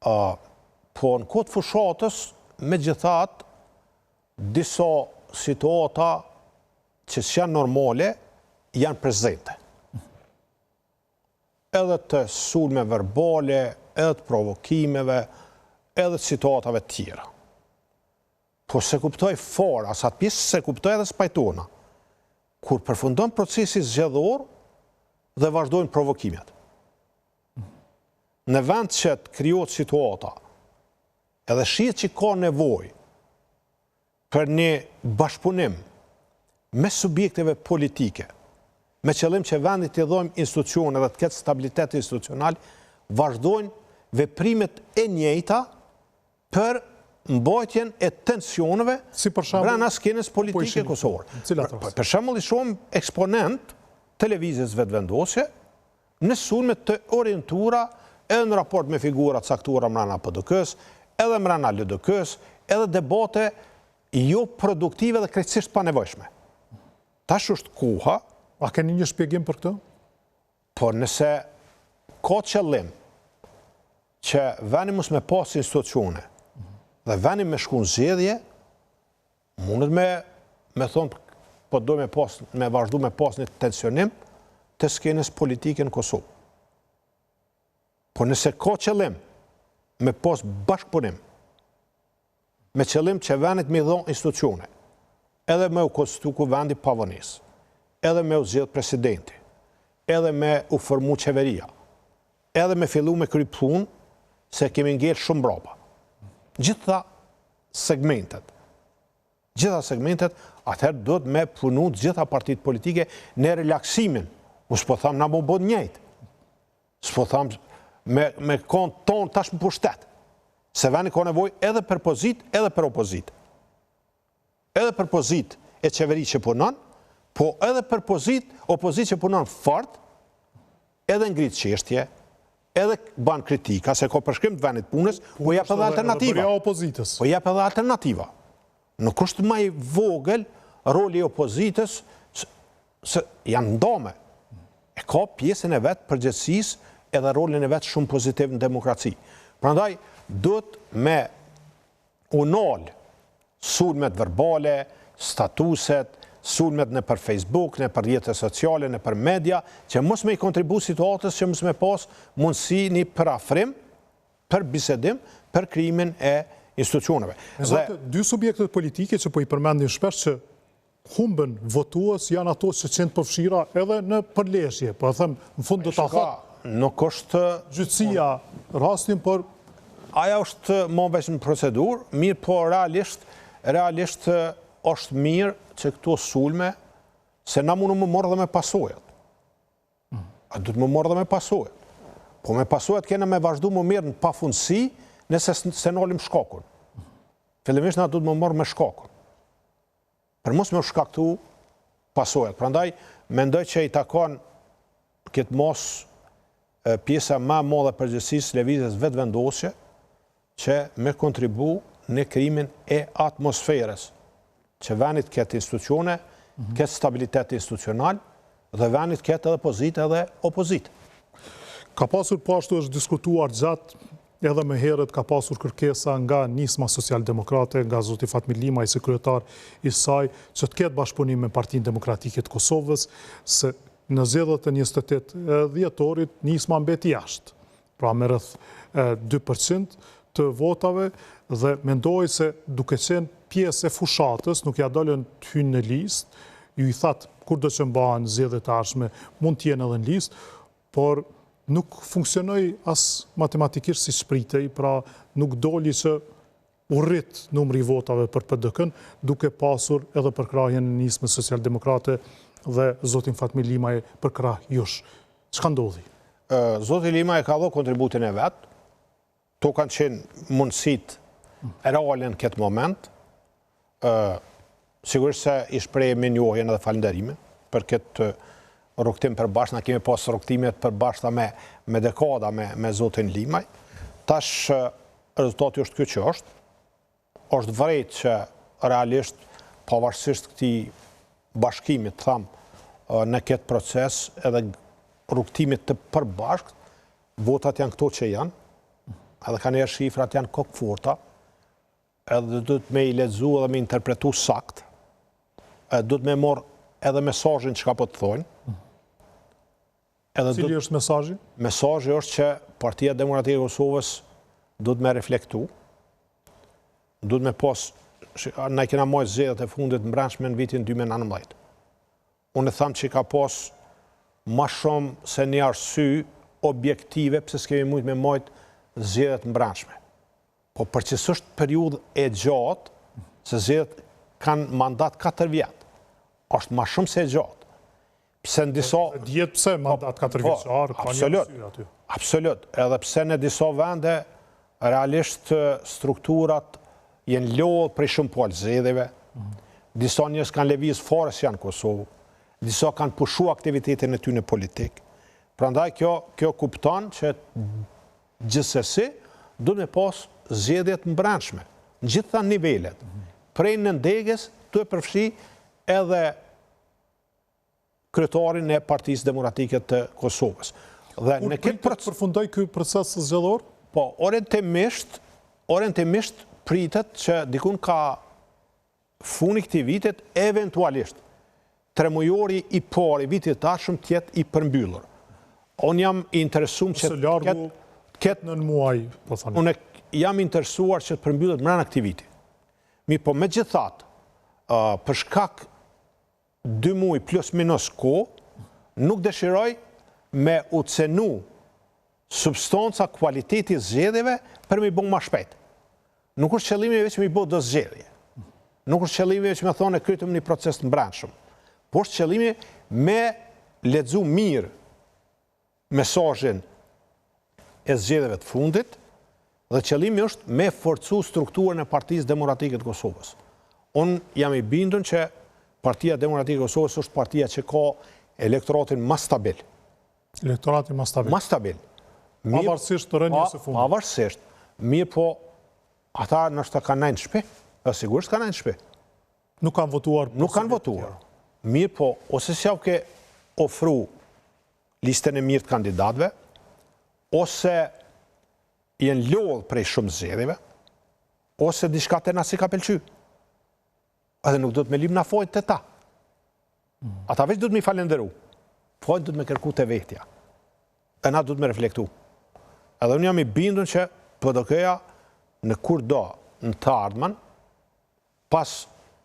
Po në kohë të fushatës, me gjithat, disa situata që s'janë normale, janë prezente. Edhe të sulme verbale, edhe të provokimeve, edhe të situatave tjera. Po se kuptoj fora, asat pjesë se kuptoj edhe spajtona, kur përfundon procesi zgjedhor dhe vazhdojnë provokimet. Në vend që të krijohet situata, edhe shihet që ka nevojë për një bashkëpunim me subjekteve politike, me qëllim që vendit të dhojmë institucione dhe të ketë stabilitet institucional, vazhdojnë veprimet e njëjta për mbajtjen e tensioneve brenda skenës politike kosovare. Për shembull, i shohim eksponent televizës vetëvendosje në sulme të orientura edhe në raport me figura caktuara mbrana PDK-s, edhe mbrana LDK-s, edhe debate jo produktive dhe krejtësisht pa nevojshme. Tash është koha. A keni një shpjegim për këtë? Por nëse ka qëllim që veni mos me pas institucione dhe veni me shku në zgjedhje, mundet me thonë, po do me vazhdu me pas një tensionim të skenës politike në Kosovë. Po nëse ka qëllim me pas bashkëpunim, me qëllim që venit me dhonë institucione, edhe me u konstituku vendi pavonis, edhe me u zgjedh presidenti, edhe me u formu qeveria, edhe me fillu me kry punë, se kemi ngellë shumë brapa. Gjitha segmentet, atëherë do të me punu të gjitha partitë politike në relaksimin. Unë s'po thamë na më bënë njëjtë. S'po thamë me konë tonë tash më pushtet. Se veni ka nevoj edhe për pozit, edhe për opozit. Edhe për pozit e qeveri që punon, po edhe për opozit që punon fort, edhe ngritë qeshtje, edhe banë kritika, se ka përshkrim të venit punës, po jep edhe alternativa. Po jep edhe alternativa. Nuk është më i vogël roli i opozitës, se janë ndome. E ka pjesën e vetë përgjithësisë edhe rolin e vetë shumë pozitiv në demokraci. Prandaj, duhet me unol sulmet verbale, statuset, sulmet në për Facebook, në për rrjetet sociale, në për media, që mos me i kontribu situatës që mos me pas mundësi një përafrim, për bisedim, për krijimin e institucioneve. Dy subjektet politike që po i përmendim shpesh që humbën votues janë ato që qenë përfshira edhe në përleshje, po e them në fund do ta thotë. Nuk është gjyqësia rastin, por aja është më veç në procedurë, mirë, po realisht është mirë që këto sulme, se na mundu më morë dhe me pasojat. A du të më morë dhe me pasojat. Po me pasojat kena me vazhdu më mirë në pafundësi, nëse se nalim shkakun. Fillimisht na du të më morë me shkakun. Për mos me shkaktu pasojat. Prandaj, mendoj që i takon këtë mos pjesa ma modhe përgjithësisë lëvizjes vetëvendosje, që me kontribu në krijimin e atmosferës, që venit ketë institucione, ketë stabilitet institucional, dhe venit ketë edhe pozitë edhe opozitë. Ka pasur pashtu është diskutuar gjatë, edhe me herët ka pasur kërkesa nga nisma socialdemokrate, nga zoti Fatmir Limaj, si kryetar i saj, që të ketë bashkëpunim me Partinë Demokratike të Kosovës, se në zgjedhjet e 28 dhjetorit nisma mbeti jashtë, pra me rreth 2% të votave, dhe mendoj se duke qenë pjesë e fushatës, nuk ja dolën të hynë në listë, ju i thatë kur do që mbahen zgjedhjet e ardhshme, mund të jenë edhe në listë, por nuk funksionoi as matematikisht si shpritej, pra nuk doli që u rrit numri i votave për PDK-n, duke pasur edhe përkrahjen e nismës socialdemokrate dhe zotin Fatmir Limaj përkrah jush. Çka ndodhi? Zoti Limaj ka dhënë kontributin e vet. To kanë qenë mundësitë reale në këtë moment. Sigurisht se i shprehemi njohjen edhe falënderimin për këtë rrugtim përbashkët. Na kemi pas rrugtimet përbashkëta me dekada me zotin Limaj. Tash rezultati është ky që është. Është vërejtë që realisht pavarësisht këtij bashkimit, në këtë proces edhe rrugtimit të përbashkët, votat janë këto që janë. edhe ka njerë shifrat janë kokëforta, edhe du të me i lexu edhe me interpretu sakt, edhe du të me morë edhe mesazhin që ka po të thonjë. Cili është mesazhi? Mesazhi është që Partia Demokratike e Kosovës du të me reflektu, du të me pos, na i kena mojtë zgjedhjet e fundit në brendshme në vitin 2019. Unë e thamë që ka pos ma shumë se një arsye objektive pëse s'kemi mujtë me mojtë zgjedhjet në brendshme. Po përgjithsisht periudhë e gjatë, se zgjedhjet kanë mandat 4 vjetë, është ma shumë se e gjatë. Pse në disa... Djetë pse mandat 4 vjeçar, ka një mësyrë aty. Absolut, edhe pse në disa vende, realisht strukturat jenë lodhë prej shumë palë zgjedhjeve, disa njës kanë lëviz fare se janë Kosovë, disa kanë pushu aktivitetin e tyre politik. Prandaj kjo kupton që gjithsesi do me pas zgjedhjet në brendshme, në gjitha nivelet. Prej në ndegjes të e përfshi edhe kryetarin e Partisë Demokratike të Kosovës. Dhe në këtë përfundoj ky proces zgjedhor? Po, orientimisht pritet që dikun ka funi këtij vitit eventualisht tremujori i parë i vitit tashëm tjetë i përmbyllur. Unë jam interesuar që ketë në muaj, po thoni. Unë jam interesuar që të përmbyllet mbrana këtij viti. Mi po megjithatë, për shkak 2 muaj plus minus ko, nuk dëshiroj me u cenu substanca kualiteti zgjedhjeve për me i bënë ma shpejt. Nuk është qëllimi veç me i bënë do zgjedhje. Nuk është qëllimi veç me thonë e krytëm një proces të brendshëm. Po është qëllimi me lexu mirë mesazhin e zgjedhjeve të fundit dhe qëllimi është me forcu strukturën e Partisë Demokratike të Kosovës. Unë jam i bindun që Partia Demokratike e Kosovës është partia që ka elektoratin më stabil. Elektoratin më stabil? Më stabil. Pavarësisht të rënjes së fundit. Pavarësisht. Mirë po, ata nështë kanë nejnë shpe, sigurisht kanë nejnë shpe. Nuk kanë votuar? Nuk kanë votuar. Mirë po, ose si javë ke ofru listën e mirë të kandidatve, ose jenë lodhë prej shumë zgjedhjeve, ose diçka të nasi ka pëlqy. Edhe nuk do të me lim në fojt të ta. Ata veç do të me falenderu. Fojt do të me kërku të vetja. E na do të me reflektu. Edhe unë jam i bindun që PDK-ja në kur do në të ardhmen, pas